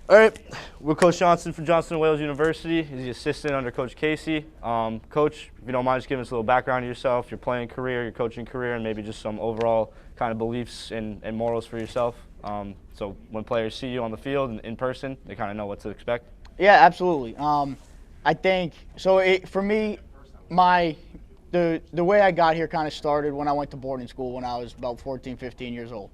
All right, we're Coach Johnston from Johnston, Wales University. He's the assistant under Coach Casey. Coach, if you don't mind, just giving us a little background of yourself, your playing career, your coaching career, and maybe just some overall kind of beliefs and morals for yourself. So when players see you on the field and in person, they kind of know what to expect. Yeah, absolutely. I think so. For me, the way I got here kind of started when I went to boarding school when I was about 14, 15 years old.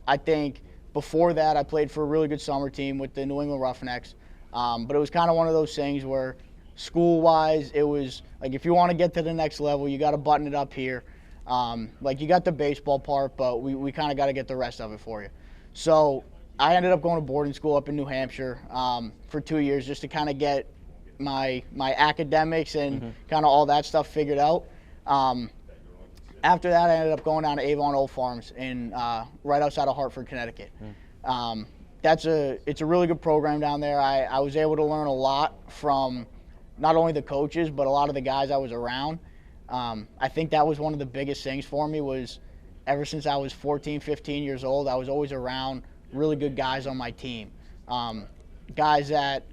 I think before that I played for a really good summer team with the New England Roughnecks, but it was kind of one of those things where school-wise it was like if you want to get to the next level, you got to button it up here. Like you got the baseball part, but we kind of got to get the rest of it for you. So I ended up going to boarding school up in New Hampshire for 2 years just to kind of get my academics and kind of all that stuff figured out. After that, I ended up going down to Avon Old Farms in right outside of Hartford, Connecticut. It's a really good program down there. I was able to learn a lot from not only the coaches but a lot of the guys I was around. I think that was one of the biggest things for me was ever since I was 14, 15 years old, I was always around really good guys on my team. Guys that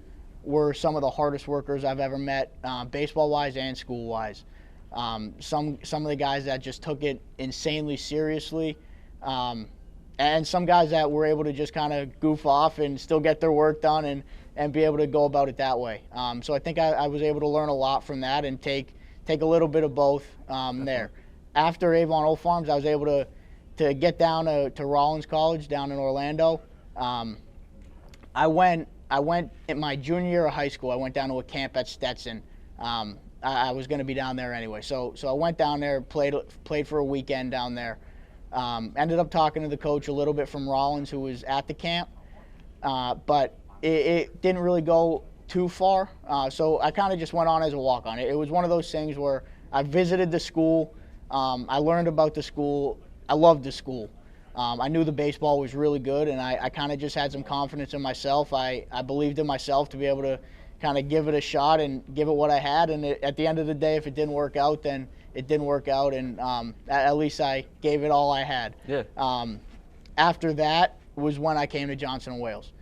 were some of the hardest workers I've ever met, baseball-wise and school-wise. Some of the guys that just took it insanely seriously, and some guys that were able to just kind of goof off and still get their work done and be able to go about it that way. So I think I was able to learn a lot from that and take a little bit of both there. After Avon Old Farms, I was able to get down to Rollins College down in Orlando. I went in my junior year of high school. I went down to a camp at Stetson. I was going to be down there anyway, so I went down there, played for a weekend down there. Ended up talking to the coach a little bit from Rollins, who was at the camp, but it didn't really go too far. So I kind of just went on as a walk-on. It was one of those things where I visited the school. I learned about the school. I loved the school. I knew the baseball was really good, and I kind of just had some confidence in myself. I believed in myself to be able to kind of give it a shot and give it what I had. And at the end of the day, if it didn't work out, then it didn't work out, and at least I gave it all I had. Yeah. After that was when I came to Johnston, Wales.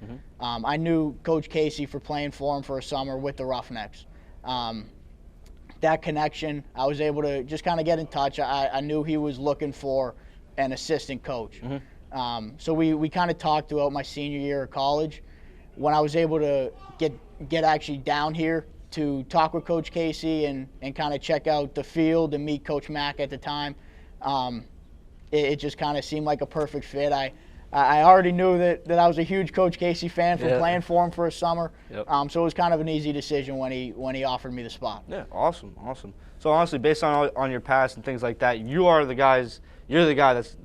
I knew Coach Casey for playing for him for a summer with the Roughnecks. That connection, I was able to just kind of get in touch. I knew he was looking for an assistant coach. So we kind of talked throughout my senior year of college. When I was able to get actually down here to talk with Coach Casey and kind of check out the field and meet Coach Mack at the time, it just kind of seemed like a perfect fit. I already knew that I was a huge Coach Casey fan from playing for him for a summer. So it was kind of an easy decision when he offered me the spot. Yeah, awesome. So honestly, based on your past and things like that, you're the guy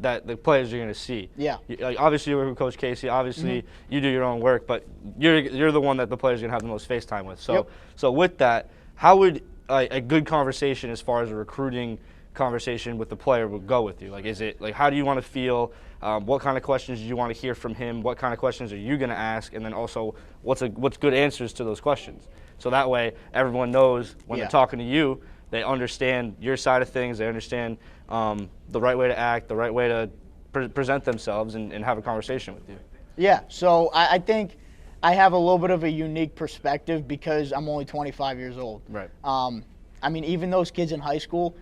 that the players are going to see. Yeah. Obviously, you work with Coach Casey. Obviously, you do your own work, but you're the one that the players are going to have the most face time with. So with that, how would a good conversation as far as a recruiting conversation with the player would go with you? Like, is it like how do you want to feel? What kind of questions do you want to hear from him? What kind of questions are you going to ask? And then also, what's good answers to those questions? So that way, everyone knows when they're talking to you, they understand your side of things. They understand the right way to act, the right way to present themselves, and have a conversation with you. Yeah. So I think I have a little bit of a unique perspective because I'm only 25 years old. Right. I mean, even those kids in high school,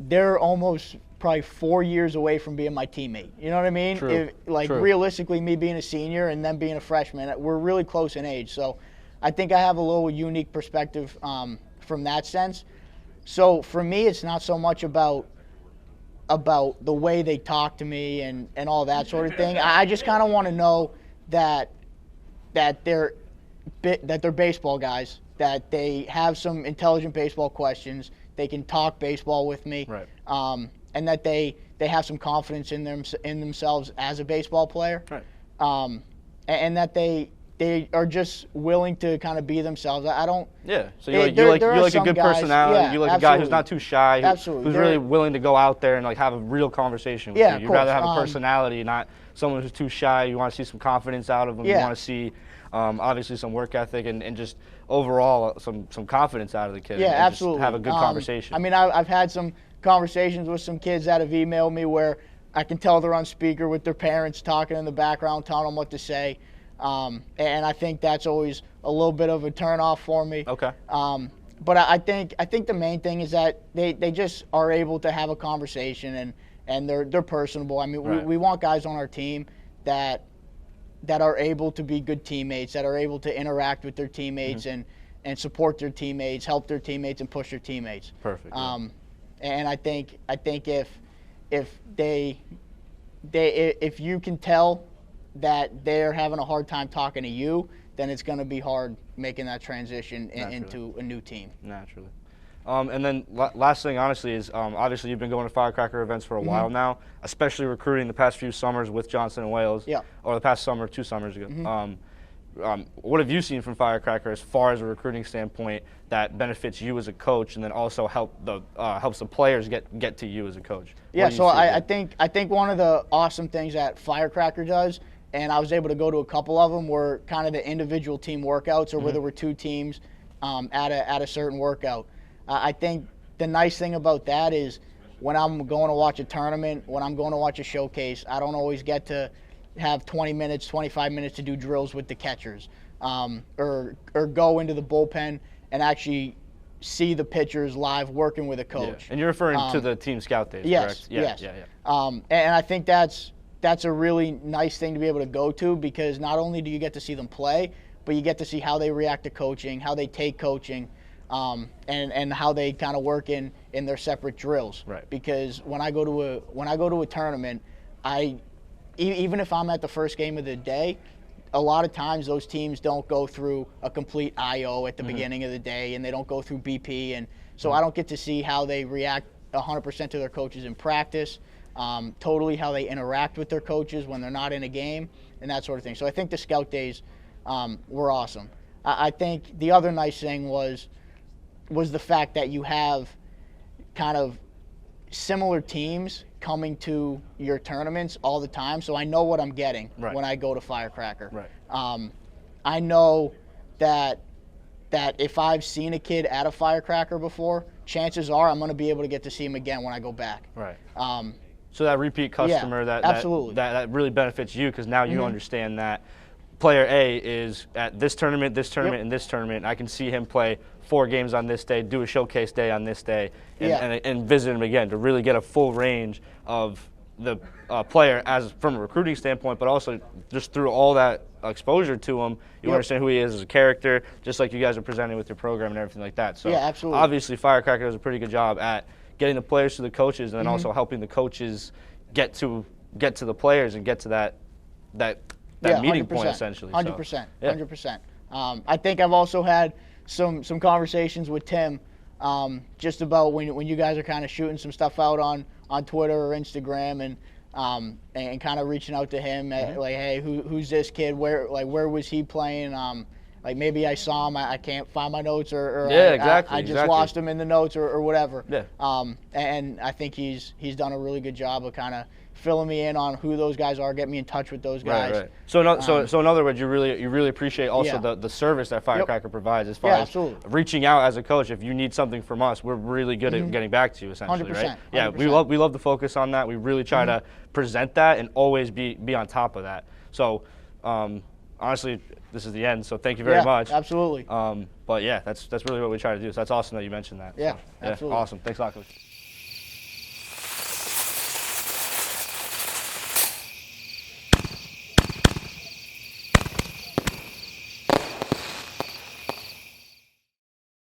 they're almost probably 4 years away from being my teammate. You know what I mean? True. True. Realistically, me being a senior and them being a freshman, we're really close in age. So I think I have a little unique perspective from that sense. So for me, it's not so much about the way they talk to me and all that sort of thing. I just kind of want to know that they're baseball guys, that they have some intelligent baseball questions, they can talk baseball with me, right. And that they have some confidence in themselves as a baseball player, right. And that they are just willing to kind of be themselves. I don't. Yeah. So you like a good guys, personality. yeah, you like absolutely. a guy who's not too shy. Absolutely. Who's really willing to go out there and like have a real conversation with Yeah, you. You'd of rather course. have a personality, not someone who's too shy. You want to see some confidence out of them. Yeah. You want to see obviously some work ethic and just overall some confidence out of the kid. Yeah, and absolutely. Just have a good conversation. I mean, I've had some conversations with some kids that have emailed me where I can tell they're on speaker with their parents talking in the background, telling them what to say. And I think that's always a little bit of a turnoff for me. Okay. But I think the main thing is that they just are able to have a conversation and they're personable. I mean, Right. we want guys on our team that are able to be good teammates, that are able to interact with their teammates and support their teammates, help their teammates, and push their teammates. Perfect. And I think if you can tell that they're having a hard time talking to you, then it's going to be hard making that transition into a new team. Naturally. And then last thing, honestly, is obviously you've been going to Firecracker events for a while now, especially recruiting the past few summers with Johnston and Wales, or the past summer, 2 summers ago. What have you seen from Firecracker as far as a recruiting standpoint that benefits you as a coach, and then also helps the players get to you as a coach? Yeah, so I think one of the awesome things that Firecracker does, and I was able to go to a couple of them, were kind of the individual team workouts, or where there were 2 teams at a certain workout. I think the nice thing about that is when I'm going to watch a tournament, when I'm going to watch a showcase, I don't always get to have 20 minutes, 25 minutes to do drills with the catchers, or go into the bullpen and actually see the pitchers live working with a coach. Yeah. And you're referring to the team scout days, yes, correct? Yes. And I think that's a really nice thing to be able to go to, because not only do you get to see them play, but you get to see how they react to coaching, how they take coaching, and how they kind of work in their separate drills. Right. Because when I go to a tournament, even if I'm at the first game of the day, a lot of times those teams don't go through a complete IO at the beginning of the day, and they don't go through BP, and so I don't get to see how they react 100% to their coaches in practice, totally how they interact with their coaches when they're not in a game, and that sort of thing. So I think the scout days were awesome. I think the other nice thing was the fact that you have kind of similar teams coming to your tournaments all the time, so I know what I'm getting when I go to Firecracker. Right. I know that if I've seen a kid at a Firecracker before, chances are I'm going to be able to get to see him again when I go back. Right. So that repeat customer, absolutely. that really benefits you, because now you understand that player A is at this tournament, and this tournament. I can see him play 4 games on this day, do a showcase day on this day, and visit him again to really get a full range of the player from a recruiting standpoint, but also just through all that exposure to him, you understand who he is as a character, just like you guys are presenting with your program and everything like that. So absolutely. Obviously Firecracker does a pretty good job at getting the players to the coaches, and then also helping the coaches get to the players and get to that meeting 100%, point, essentially. 100%. 100%. I think I've also had some conversations with Tim, just about when you guys are kind of shooting some stuff out on Twitter or Instagram, and kind of reaching out to him, like, hey, who's this kid? Where was he playing? Like, maybe I saw him, I can't find my notes, or I just lost him in the notes, or whatever. Yeah. And I think he's done a really good job of kind of filling me in on who those guys are, get me in touch with those guys. Right. So in other words, you really appreciate also the service that Firecracker provides as far as reaching out as a coach. If you need something from us, we're really good at getting back to you, essentially, 100%, right? Yeah, 100%. we love to focus on that. We really try to present that and always be on top of that. So honestly, this is the end, so thank you very much. Absolutely. But yeah, that's really what we try to do. So that's awesome that you mentioned that. Yeah, so, absolutely. Awesome. Thanks a lot, Coach.